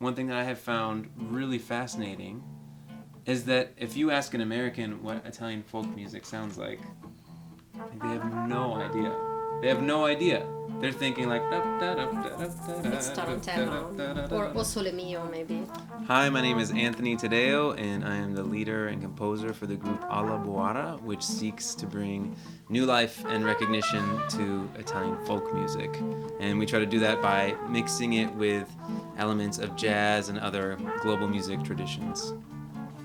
one thing that I have found really fascinating is that if you ask an American what Italian folk music sounds like, they have no idea. They have no idea. They're thinking like... It's Tarantella or Sole Mio, maybe. Hi, my name is Anthony Taddeo, and I am the leader and composer for the group Alla Boara, which seeks to bring new life and recognition to Italian folk music. And we try to do that by mixing it with elements of jazz and other global music traditions.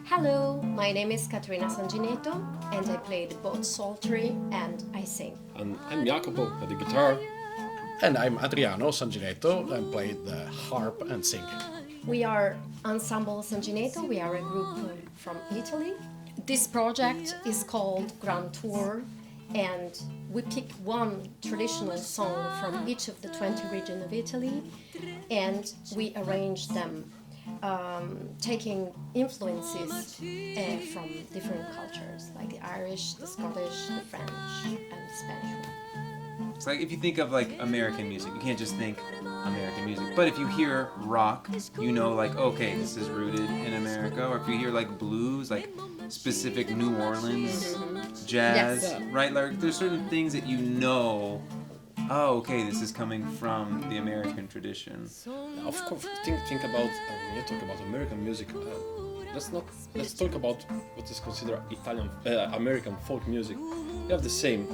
Hello, my name is Caterina Sangineto, and I play the both psaltery and I sing. And I'm Jacopo at the guitar. And I'm Adriano Sangineto and play the harp and sing. We are Ensemble Sangineto. We are a group from Italy. This project is called Grand Tour, and we pick one traditional song from each of the 20 regions of Italy, and we arrange them, taking influences from different cultures, like the Irish, the Scottish, the French, and the Spanish one. It's like if you think of like American music, you can't just think American music. But if you hear rock, you know like, okay, this is rooted in America. Or if you hear like blues, like specific New Orleans jazz, Yes. right? Like there's certain things that you know, oh, okay, this is coming from the American tradition. Of course, think about when you talk about American music. Let's talk about what is considered American folk music. You have the same.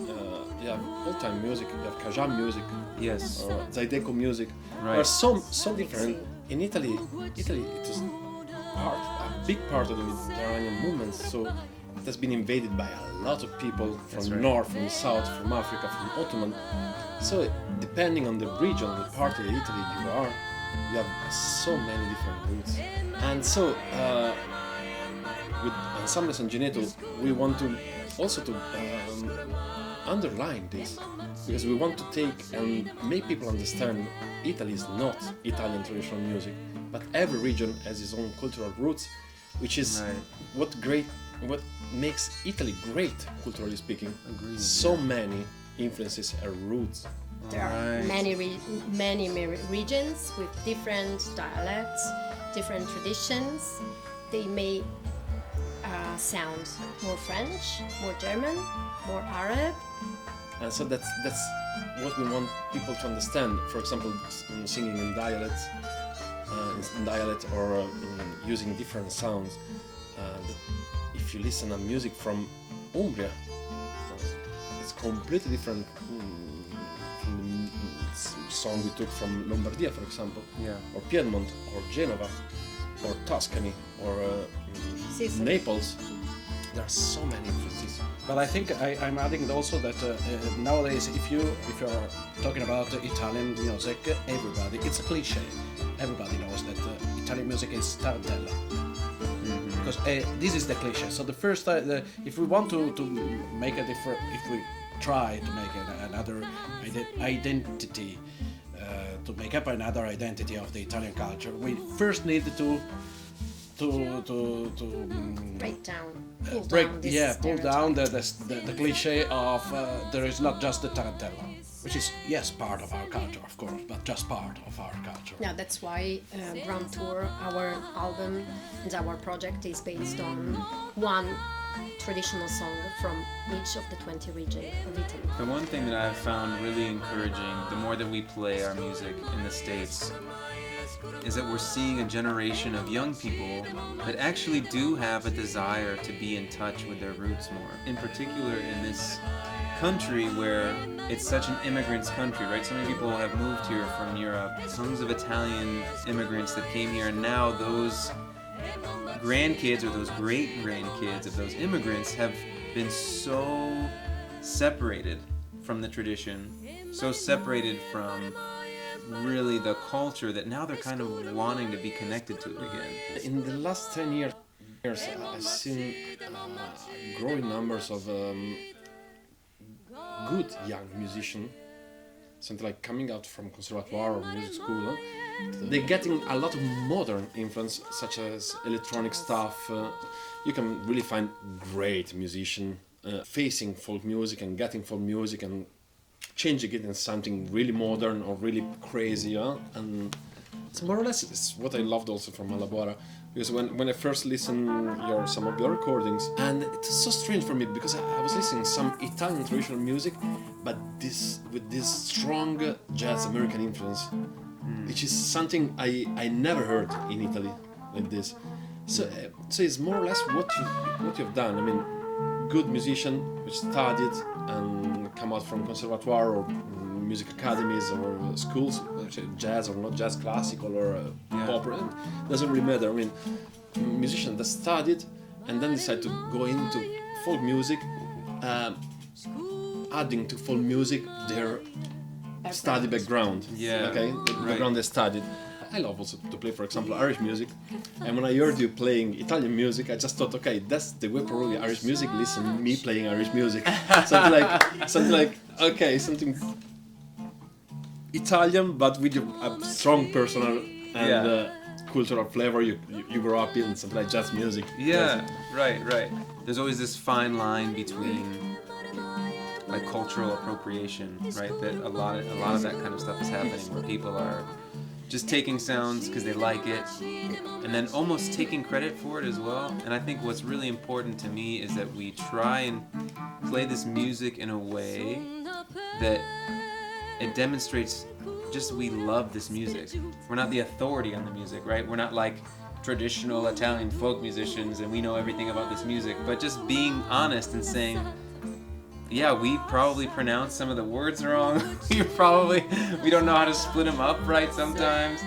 You have old-time music. You have Cajun music. Yes. Zydeco music. Right. They are so different. In Italy, it is a big part of the Mediterranean movement. So it has been invaded by a lot of people from That's the right. north, from the south, from Africa, from Ottoman. So depending on the region, the part of Italy you are, you have so many different roots. And so with Ensemble Sangineto, we want to also to underline this, because we want to take and make people understand Italy is not Italian traditional music, but every region has its own cultural roots, which is Right. what makes Italy great, culturally speaking. Agreed, So many influences and roots. There are Right. many regions with different dialects, different traditions. They may sound more French, more German, more Arab. And so that's what we want people to understand. For example, singing in dialect or using different sounds. That if you listen to music from Umbria, it's completely different from the song we took from Lombardia, for example, Yeah. or Piedmont, or Genova, or Tuscany, or Sicily. Naples. There are so many influences. But I think I'm adding also that nowadays, if you're talking about Italian music, it's a cliche. Everybody knows that Italian music is tarantella. Because this is the cliche. So the first, if we want to make a different, if we try to make another identity, to make up another identity of the Italian culture, we first need to Break down, pull break, down this pull down stereotype. the cliche of there is not just the tarantella, which is part of our culture, of course, but just part of our culture. Yeah, that's why Grand Tour, our album and our project, is based on one traditional song from each of the 20 regions of Italy. The one thing that I've found really encouraging, the more that we play our music in the States, is that we're seeing a generation of young people that actually do have a desire to be in touch with their roots more. In particular in this country where it's such an immigrant's country, right? So many people have moved here from Europe. Tons of Italian immigrants that came here, and now those grandkids or those great-grandkids of those immigrants have been so separated from the tradition, so separated from really the culture, that now they're kind of wanting to be connected to it again. In the last 10 years, I've seen growing numbers of good young musicians, something like coming out from conservatoire or music school. They're getting a lot of modern influence, such as electronic stuff. You can really find great musicians facing folk music and getting folk music and changing it into something really modern or really crazy. And So more or less, it's what I loved also from Alla Boara, because when I first listened some of your recordings, and it's so strange for me because I was listening some Italian traditional music, but with this strong jazz American influence, which is something I never heard in Italy like this. So it's more or less what you've done. I mean, good musician which studied and come out from conservatoire or music academies or schools, jazz or not jazz, classical or pop, doesn't really matter. I mean, musician that studied and then decided to go into folk music, adding to folk music their study background. Yeah, okay, the background they studied. I love also to play, for example, Irish music. And when I heard you playing Italian music, I just thought, okay, that's the way probably Irish music listen me playing Irish music. something like okay, something Italian, but with a strong personal and cultural flavor you grow up in, something like jazz music. Yeah, right. There's always this fine line between like cultural appropriation, right? That a lot of that kind of stuff is happening where people are just taking sounds because they like it, and then almost taking credit for it as well. And I think what's really important to me is that we try and play this music in a way that it demonstrates just we love this music. We're not the authority on the music, right? We're not like traditional Italian folk musicians and we know everything about this music, but just being honest and saying, yeah, we probably pronounce some of the words wrong. We don't know how to split them up right sometimes,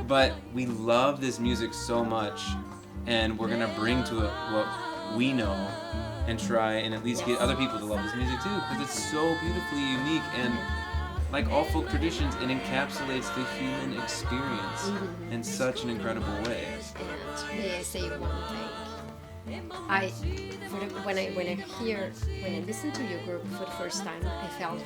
but we love this music so much, and we're gonna bring to it what we know and try and at least get other people to love this music too, because it's so beautifully unique, and like all folk traditions, it encapsulates the human experience in such an incredible way. May I say one thing? When I listened to your group for the first time, I felt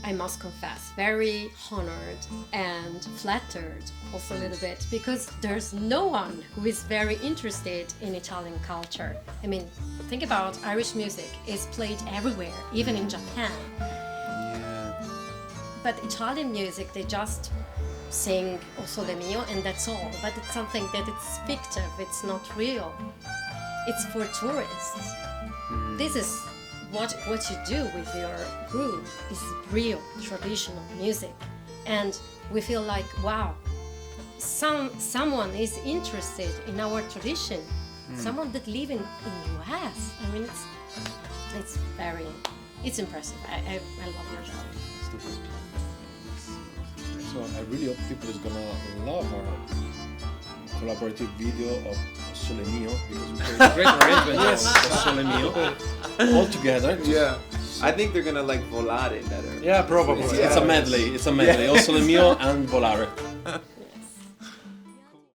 I must confess, very honored and flattered also a little bit, because there's no one who is very interested in Italian culture. I mean, think about Irish music is played everywhere, even in Japan. Yeah. But Italian music, they just sing O Sole Mio and that's all. But it's something that it's fictive, it's not real. It's for tourists. This is what you do with your group is real traditional music. And we feel like, wow, someone is interested in our tradition. Someone that live in US. I mean, it's impressive. I love your show. So I really hope people is gonna love our collaborative video of Sole Mio, because we created a great arrangement of Sole Mio all together. Yeah. I think they're gonna like Volare better. Yeah, probably. It's a medley. O Sole Mio and Volare.